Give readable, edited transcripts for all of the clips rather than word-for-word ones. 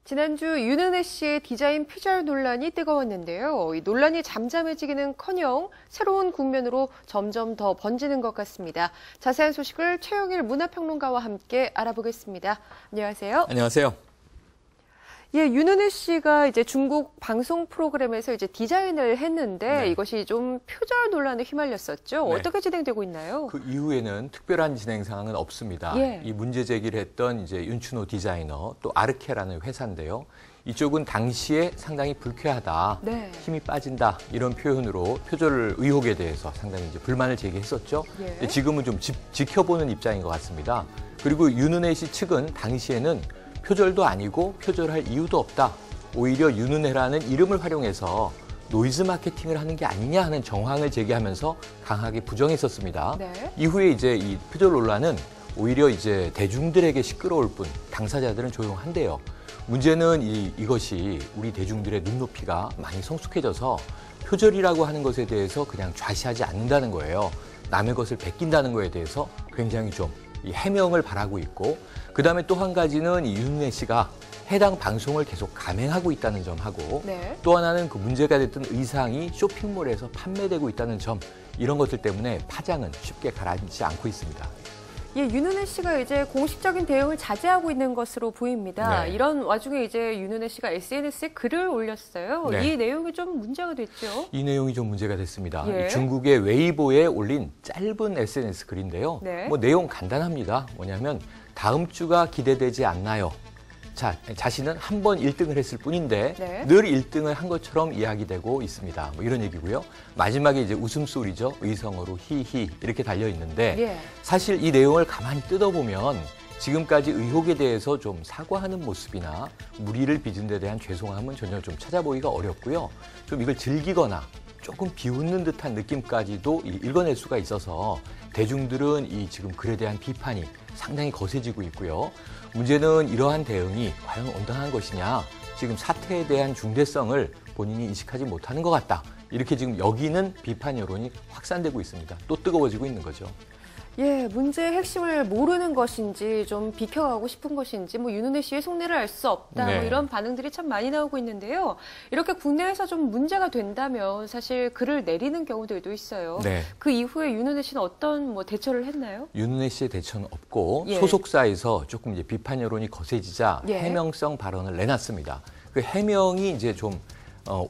지난주 윤은혜 씨의 디자인 표절 논란이 뜨거웠는데요. 이 논란이 잠잠해지기는커녕 새로운 국면으로 점점 더 번지는 것 같습니다. 자세한 소식을 최영일 문화평론가와 함께 알아보겠습니다. 안녕하세요. 안녕하세요. 예, 윤은혜 씨가 이제 중국 방송 프로그램에서 이제 디자인을 했는데 이것이 좀 표절 논란에 휘말렸었죠. 어떻게 진행되고 있나요? 그 이후에는 특별한 진행 사항은 없습니다. 이 문제 제기를 했던 이제 윤춘호 디자이너 또 아르케라는 회사인데요. 이쪽은 당시에 상당히 불쾌하다, 힘이 빠진다 이런 표현으로 표절 의혹에 대해서 상당히 이제 불만을 제기했었죠. 지금은 좀 지켜보는 입장인 것 같습니다. 그리고 윤은혜 씨 측은 당시에는 표절도 아니고 표절할 이유도 없다. 오히려 윤은혜라는 이름을 활용해서 노이즈 마케팅을 하는 게 아니냐 하는 정황을 제기하면서 강하게 부정했었습니다. 이후에 이제 이 표절 논란은 오히려 이제 대중들에게 시끄러울 뿐 당사자들은 조용한데요. 문제는 이것이 우리 대중들의 눈높이가 많이 성숙해져서 표절이라고 하는 것에 대해서 그냥 좌시하지 않는다는 거예요. 남의 것을 베낀다는 거에 대해서 굉장히 좀 해명을 바라고 있고, 그다음에 또 한 가지는 이 윤은혜 씨가 해당 방송을 계속 감행하고 있다는 점하고 또 하나는 그 문제가 됐던 의상이 쇼핑몰에서 판매되고 있다는 점, 이런 것들 때문에 파장은 쉽게 가라앉지 않고 있습니다. 예, 윤은혜 씨가 이제 공식적인 대응을 자제하고 있는 것으로 보입니다. 이런 와중에 이제 윤은혜 씨가 SNS에 글을 올렸어요. 이 내용이 좀 문제가 됐죠? 이 내용이 좀 문제가 됐습니다. 중국의 웨이보에 올린 짧은 SNS 글인데요. 뭐 내용 간단합니다. 뭐냐면 다음 주가 기대되지 않나요? 자신은 한 번 1등을 했을 뿐인데 늘 1등을 한 것처럼 이야기되고 있습니다. 뭐 이런 얘기고요. 마지막에 이제 웃음소리죠. 의성어로 히히 이렇게 달려 있는데 사실 이 내용을 가만히 뜯어보면 지금까지 의혹에 대해서 좀 사과하는 모습이나 무리를 빚은 데 대한 죄송함은 전혀 좀 찾아보기가 어렵고요. 좀 이걸 즐기거나 조금 비웃는 듯한 느낌까지도 읽어낼 수가 있어서 대중들은 이 지금 글에 대한 비판이 상당히 거세지고 있고요. 문제는 이러한 대응이 과연 온당한 것이냐, 지금 사태에 대한 중대성을 본인이 인식하지 못하는 것 같다. 이렇게 지금 여기는 비판 여론이 확산되고 있습니다. 또 뜨거워지고 있는 거죠. 예, 문제의 핵심을 모르는 것인지 좀 비켜가고 싶은 것인지 뭐 윤은혜 씨의 속내를 알 수 없다 뭐 이런 반응들이 참 많이 나오고 있는데요. 이렇게 국내에서 좀 문제가 된다면 사실 글을 내리는 경우들도 있어요. 그 이후에 윤은혜 씨는 어떤 뭐 대처를 했나요? 윤은혜 씨의 대처는 없고 소속사에서 조금 이제 비판 여론이 거세지자 해명성 발언을 내놨습니다. 그 해명이 이제 좀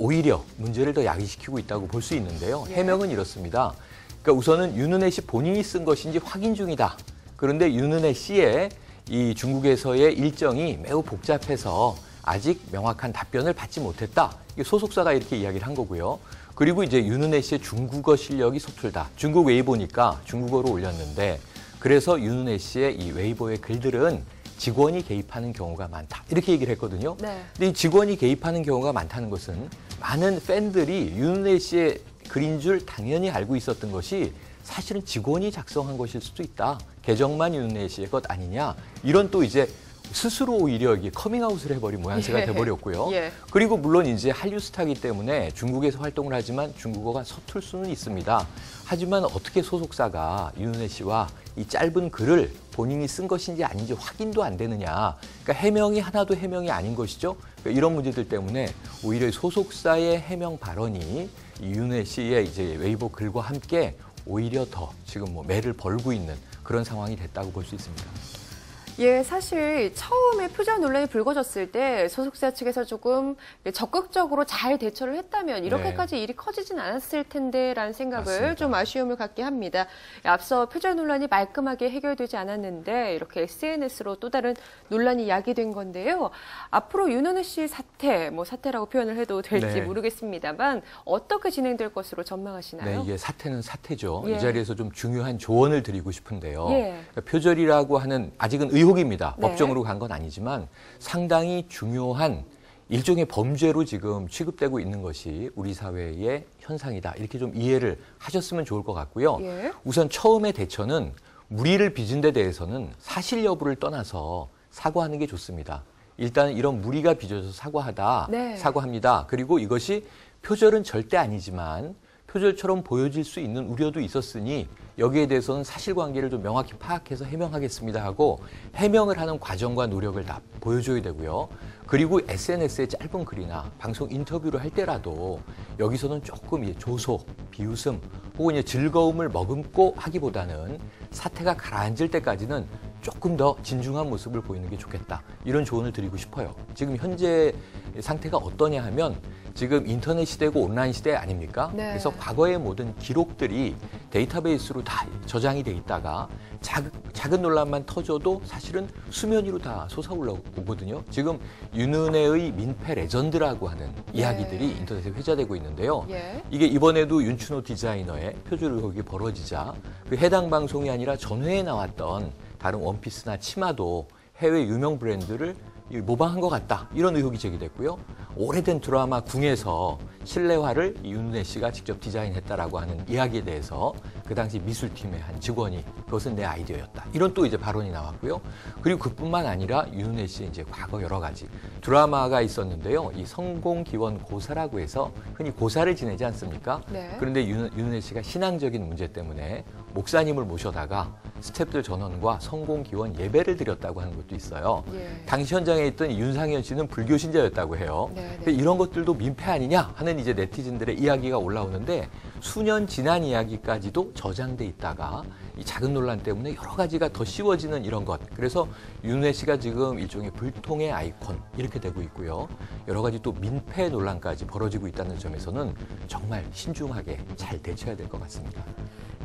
오히려 문제를 더 야기시키고 있다고 볼 수 있는데요. 해명은 이렇습니다. 그러니까 우선은 윤은혜 씨 본인이 쓴 것인지 확인 중이다. 그런데 윤은혜 씨의 이 중국에서의 일정이 매우 복잡해서 아직 명확한 답변을 받지 못했다. 소속사가 이렇게 이야기를 한 거고요. 그리고 이제 윤은혜 씨의 중국어 실력이 서툴다. 중국 웨이보니까 중국어로 올렸는데 그래서 윤은혜 씨의 이 웨이보의 글들은 직원이 개입하는 경우가 많다. 이렇게 얘기를 했거든요. 근데 이 직원이 개입하는 경우가 많다는 것은 많은 팬들이 윤은혜 씨의 글인 줄 당연히 알고 있었던 것이 사실은 직원이 작성한 것일 수도 있다. 계정만 윤은혜 씨의 것 아니냐. 이런 또 이제 스스로 오히려 이게 커밍아웃을 해버린 모양새가 돼버렸고요. 그리고 물론 이제 한류 스타이기 때문에 중국에서 활동을 하지만 중국어가 서툴 수는 있습니다. 하지만 어떻게 소속사가 윤은혜 씨와 이 짧은 글을 본인이 쓴 것인지 아닌지 확인도 안 되느냐. 그러니까 해명이 하나도 해명이 아닌 것이죠. 그러니까 이런 문제들 때문에 오히려 소속사의 해명 발언이 이 윤은혜 씨의 이제 웨이보 글과 함께 오히려 더 지금 뭐 매를 벌고 있는 그런 상황이 됐다고 볼 수 있습니다. 예, 사실 처음에 표절 논란이 불거졌을 때 소속사 측에서 조금 적극적으로 잘 대처를 했다면 이렇게까지 일이 커지진 않았을 텐데라는 생각을 좀 아쉬움을 갖게 합니다. 앞서 표절 논란이 말끔하게 해결되지 않았는데 이렇게 SNS로 또 다른 논란이 야기된 건데요. 앞으로 윤은혜 씨 사태, 뭐 사태라고 표현을 해도 될지 모르겠습니다만 어떻게 진행될 것으로 전망하시나요? 이게 사태는 사태죠. 이 자리에서 좀 중요한 조언을 드리고 싶은데요. 그러니까 표절이라고 하는 아직은 의혹입니다. 법정으로 간 건 아니지만 상당히 중요한 일종의 범죄로 지금 취급되고 있는 것이 우리 사회의 현상이다. 이렇게 좀 이해를 하셨으면 좋을 것 같고요. 우선 처음의 대처는 무리를 빚은 데 대해서는 사실 여부를 떠나서 사과하는 게 좋습니다. 일단 이런 무리가 빚어져서 사과합니다. 그리고 이것이 표절은 절대 아니지만 표절처럼 보여질 수 있는 우려도 있었으니 여기에 대해서는 사실관계를 좀 명확히 파악해서 해명하겠습니다 하고 해명을 하는 과정과 노력을 다 보여줘야 되고요. 그리고 SNS에 짧은 글이나 방송 인터뷰를 할 때라도 여기서는 조금 조소, 비웃음 혹은 즐거움을 머금고 하기보다는 사태가 가라앉을 때까지는 조금 더 진중한 모습을 보이는 게 좋겠다. 이런 조언을 드리고 싶어요. 지금 현재 상태가 어떠냐 하면 지금 인터넷 시대고 온라인 시대 아닙니까? 네. 그래서 과거의 모든 기록들이 데이터베이스로 다 저장이 돼 있다가 작은 논란만 터져도 사실은 수면 위로 다 솟아올라오거든요. 지금 윤은혜의 민폐 레전드라고 하는 이야기들이 인터넷에 회자되고 있는데요. 이게 이번에도 윤춘호 디자이너의 표절 의혹이 벌어지자 그 해당 방송이 아니라 전회에 나왔던 다른 원피스나 치마도 해외 유명 브랜드를 모방한 것 같다. 이런 의혹이 제기됐고요. 오래된 드라마 궁에서 실내화를 윤은혜 씨가 직접 디자인했다라고 하는 이야기에 대해서 그 당시 미술팀의 한 직원이 그것은 내 아이디어였다. 이런 또 이제 발언이 나왔고요. 그리고 그뿐만 아니라 윤은혜 씨의 이제 과거 여러 가지 드라마가 있었는데요. 이 성공기원 고사라고 해서 흔히 고사를 지내지 않습니까? 네. 그런데 윤은혜 씨가 신앙적인 문제 때문에 목사님을 모셔다가 스태프들 전원과 성공기원 예배를 드렸다고 하는 것도 있어요. 당시 현장에 있던 윤상현 씨는 불교 신자였다고 해요. 이런 것들도 민폐 아니냐 하는 이제 네티즌들의 이야기가 올라오는데 수년 지난 이야기까지도 저장돼 있다가 이 작은 논란 때문에 여러 가지가 더 씌워지는 이런 것. 그래서 윤은혜 씨가 지금 일종의 불통의 아이콘 이렇게 되고 있고요. 여러 가지 또 민폐 논란까지 벌어지고 있다는 점에서는 정말 신중하게 잘 대처해야 될 것 같습니다.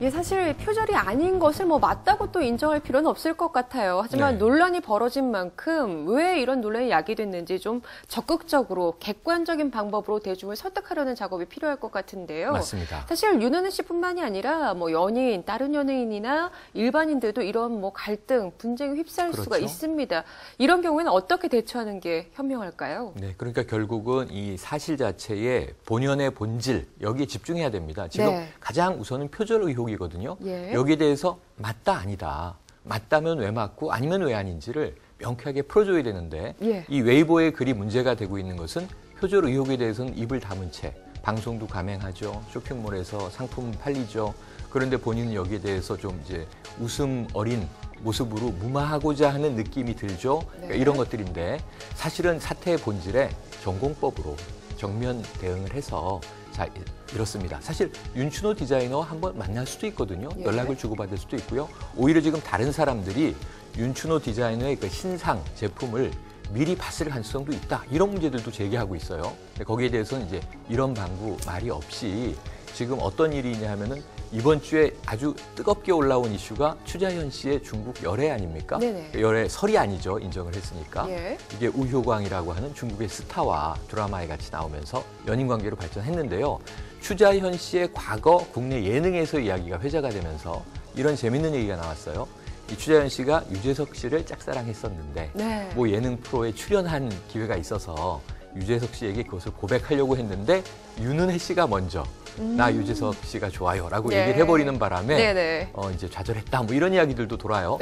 예, 사실 표절이 아닌 것을 뭐 맞다고 또 인정할 필요는 없을 것 같아요. 하지만 논란이 벌어진 만큼 왜 이런 논란이 야기됐는지 좀 적극적으로 객관적인 방법으로 대중을 설득하려는 작업이 필요할 것 같은데요. 맞습니다. 사실 윤은혜 씨뿐만이 아니라 뭐 연예인, 다른 연예인이나 일반인들도 이런 뭐 갈등, 분쟁에 휩싸일 수가 있습니다. 이런 경우에는 어떻게 대처하는 게 현명할까요? 네, 그러니까 결국은 이 사실 자체의 본연의 본질 여기에 집중해야 됩니다. 지금 가장 우선은 표절 의혹 이거든요. 여기에 대해서 맞다 아니다. 맞다면 왜 맞고 아니면 왜 아닌지를 명쾌하게 풀어줘야 되는데 이 웨이보의 글이 문제가 되고 있는 것은 표절 의혹에 대해서는 입을 다문 채 방송도 감행하죠. 쇼핑몰에서 상품 팔리죠. 그런데 본인은 여기에 대해서 좀 이제 웃음 어린 모습으로 무마하고자 하는 느낌이 들죠. 그러니까 이런 것들인데 사실은 사태의 본질에 전공법으로 정면 대응을 해서 자, 이렇습니다. 사실 윤춘호 디자이너와 한번 만날 수도 있거든요. 연락을 주고받을 수도 있고요. 오히려 지금 다른 사람들이 윤춘호 디자이너의 그 신상 제품을 미리 봤을 가능성도 있다. 이런 문제들도 제기하고 있어요. 거기에 대해서는 이제 이런 방구 말이 없이 지금 어떤 일이 있냐 하면은 이번 주에 아주 뜨겁게 올라온 이슈가 추자현 씨의 중국 열애 아닙니까? 열애 설이 아니죠. 인정을 했으니까. 이게 우효광이라고 하는 중국의 스타와 드라마에 같이 나오면서 연인 관계로 발전했는데요. 추자현 씨의 과거 국내 예능에서 이야기가 회자가 되면서 이런 재밌는 얘기가 나왔어요. 이 추자현 씨가 유재석 씨를 짝사랑했었는데 뭐 예능 프로에 출연한 기회가 있어서 유재석 씨에게 그것을 고백하려고 했는데 윤은혜 씨가 먼저 나 유재석 씨가 좋아요라고 얘기를 해버리는 바람에 이제 좌절했다 뭐 이런 이야기들도 돌아요.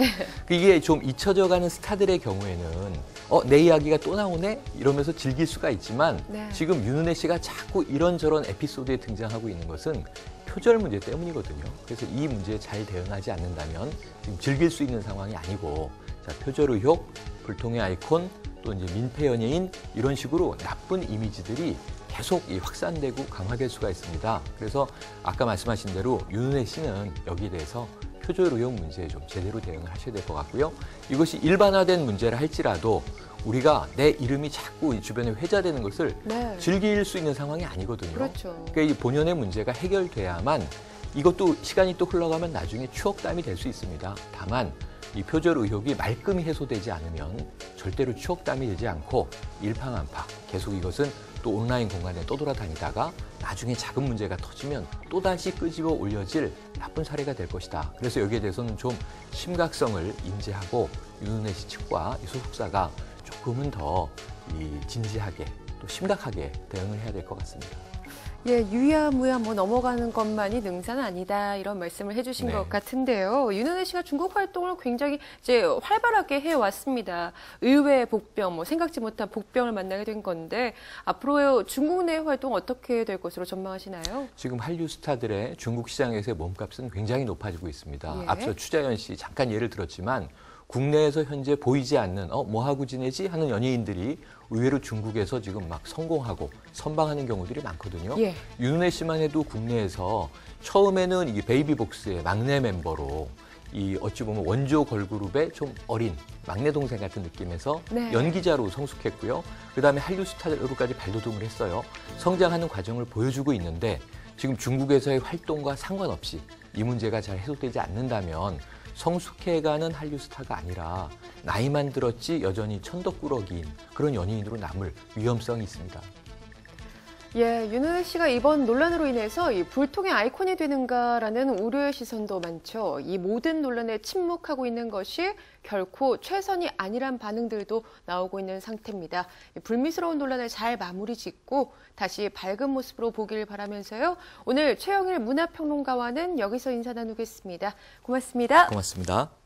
이게 좀 잊혀져가는 스타들의 경우에는 내 이야기가 또 나오네 이러면서 즐길 수가 있지만 지금 윤은혜 씨가 자꾸 이런저런 에피소드에 등장하고 있는 것은 표절 문제 때문이거든요. 그래서 이 문제에 잘 대응하지 않는다면 지금 즐길 수 있는 상황이 아니고 자, 표절 의혹, 불통의 아이콘, 또 이제 민폐 연예인 이런 식으로 나쁜 이미지들이 계속 확산되고 강화될 수가 있습니다. 그래서 아까 말씀하신 대로 윤은혜 씨는 여기에 대해서 표절 의혹 문제에 좀 제대로 대응을 하셔야 될 것 같고요. 이것이 일반화된 문제라 할지라도 우리가 내 이름이 자꾸 주변에 회자되는 것을 즐길 수 있는 상황이 아니거든요. 그러니까 이 본연의 문제가 해결돼야만 이것도 시간이 또 흘러가면 나중에 추억담이 될 수 있습니다. 다만 이 표절 의혹이 말끔히 해소되지 않으면 절대로 추억담이 되지 않고 일파만파 계속 이것은 또 온라인 공간에 떠돌아다니다가 나중에 작은 문제가 터지면 또다시 끄집어 올려질 나쁜 사례가 될 것이다. 그래서 여기에 대해서는 좀 심각성을 인지하고 윤은혜 씨 측과 이 소속사가 조금은 더 진지하게 또 심각하게 대응을 해야 될 것 같습니다. 예, 유야무야 뭐 넘어가는 것만이 능사는 아니다 이런 말씀을 해주신 네. 것 같은데요. 윤은혜 씨가 중국 활동을 굉장히 이제 활발하게 해왔습니다. 의외의 복병, 뭐 생각지 못한 복병을 만나게 된 건데 앞으로 중국 내 활동 어떻게 될 것으로 전망하시나요? 지금 한류 스타들의 중국 시장에서의 몸값은 굉장히 높아지고 있습니다. 예. 앞서 추자연 씨 잠깐 예를 들었지만 국내에서 현재 보이지 않는 뭐 하고 지내지 하는 연예인들이 의외로 중국에서 지금 막 성공하고 선방하는 경우들이 많거든요. 예. 윤은혜 씨만 해도 국내에서 처음에는 이 베이비복스의 막내 멤버로 이 어찌 보면 원조 걸그룹의 좀 어린 막내 동생 같은 느낌에서 네. 연기자로 성숙했고요. 그다음에 한류 스타로까지 발돋움을 했어요. 성장하는 과정을 보여주고 있는데 지금 중국에서의 활동과 상관없이 이 문제가 잘 해소되지 않는다면 성숙해가는 한류 스타가 아니라 나이만 들었지 여전히 천덕꾸러기인 그런 연예인으로 남을 위험성이 있습니다. 예, 윤은혜 씨가 이번 논란으로 인해서 이 불통의 아이콘이 되는가라는 우려의 시선도 많죠. 이 모든 논란에 침묵하고 있는 것이 결코 최선이 아니란 반응들도 나오고 있는 상태입니다. 불미스러운 논란을 잘 마무리 짓고 다시 밝은 모습으로 보길 바라면서요. 오늘 최영일 문화평론가와는 여기서 인사 나누겠습니다. 고맙습니다. 고맙습니다.